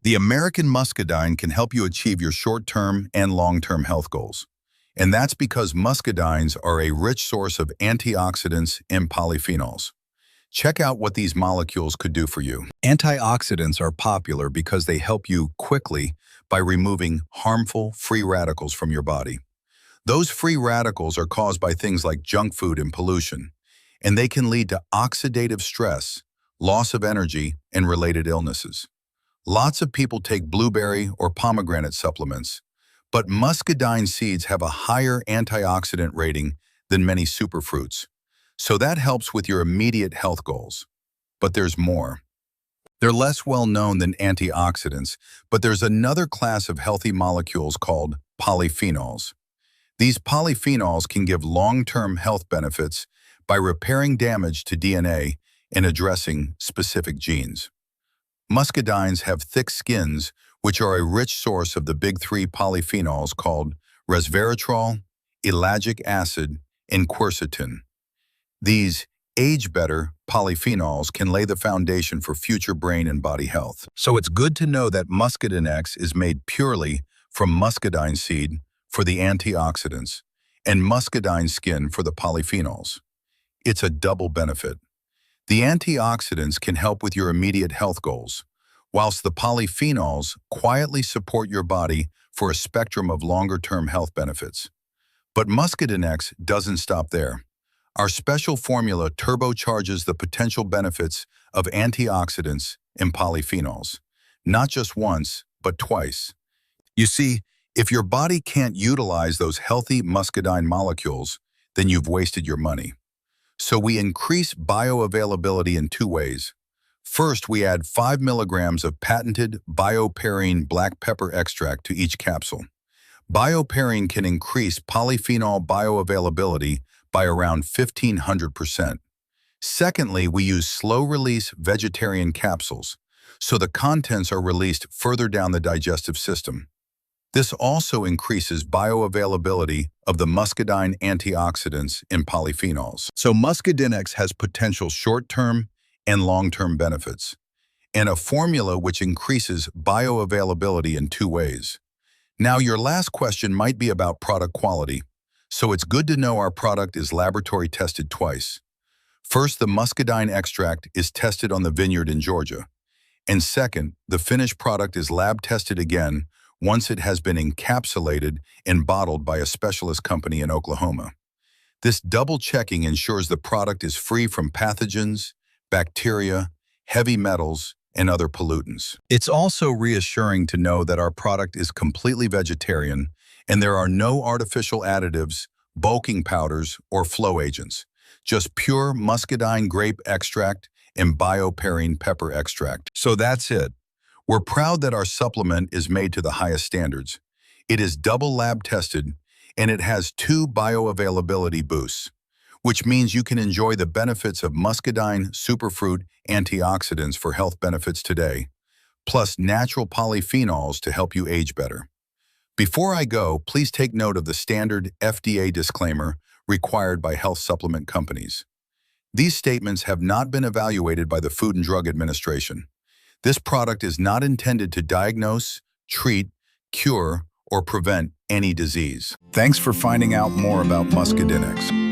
The American Muscadine can help you achieve your short-term and long-term health goals. And that's because muscadines are a rich source of antioxidants and polyphenols. Check out what these molecules could do for you. Antioxidants are popular because they help you quickly by removing harmful free radicals from your body. Those free radicals are caused by things like junk food and pollution, and they can lead to oxidative stress, loss of energy, and related illnesses. Lots of people take blueberry or pomegranate supplements, but muscadine seeds have a higher antioxidant rating than many superfruits, so that helps with your immediate health goals. But there's more. They're less well known than antioxidants, but there's another class of healthy molecules called polyphenols. These polyphenols can give long-term health benefits by repairing damage to DNA and addressing specific genes. Muscadines have thick skins, which are a rich source of the big three polyphenols called Resveratrol, Ellagic Acid, and Quercetin. These age-better polyphenols can lay the foundation for future brain and body health. So it's good to know that Muscadinex is made purely from muscadine seed for the antioxidants and muscadine skin for the polyphenols. It's a double benefit. The antioxidants can help with your immediate health goals, whilst the polyphenols quietly support your body for a spectrum of longer-term health benefits. But Muscadinex doesn't stop there. Our special formula turbocharges the potential benefits of antioxidants and polyphenols, not just once, but twice. You see, if your body can't utilize those healthy muscadine molecules, then you've wasted your money. So we increase bioavailability in two ways. First, we add 5 milligrams of patented bioperine black pepper extract to each capsule. Bioperine can increase polyphenol bioavailability by around 1,500%. Secondly, we use slow-release vegetarian capsules, so the contents are released further down the digestive system. This also increases bioavailability of the muscadine antioxidants and polyphenols. So Muscadinex has potential short-term and long-term benefits, and a formula which increases bioavailability in two ways. Now, your last question might be about product quality, so it's good to know our product is laboratory tested twice. First, the muscadine extract is tested on the vineyard in Georgia, and second, the finished product is lab tested again once it has been encapsulated and bottled by a specialist company in Oklahoma. This double-checking ensures the product is free from pathogens, bacteria, heavy metals, and other pollutants. It's also reassuring to know that our product is completely vegetarian and there are no artificial additives, bulking powders, or flow agents, just pure muscadine grape extract and bioperine pepper extract. So that's it. We're proud that our supplement is made to the highest standards. It is double lab tested, and it has 2 bioavailability boosts, which means you can enjoy the benefits of muscadine superfruit antioxidants for health benefits today, plus natural polyphenols to help you age better. Before I go, please take note of the standard FDA disclaimer required by health supplement companies. These statements have not been evaluated by the Food and Drug Administration. This product is not intended to diagnose, treat, cure, or prevent any disease. Thanks for finding out more about Muscadinex.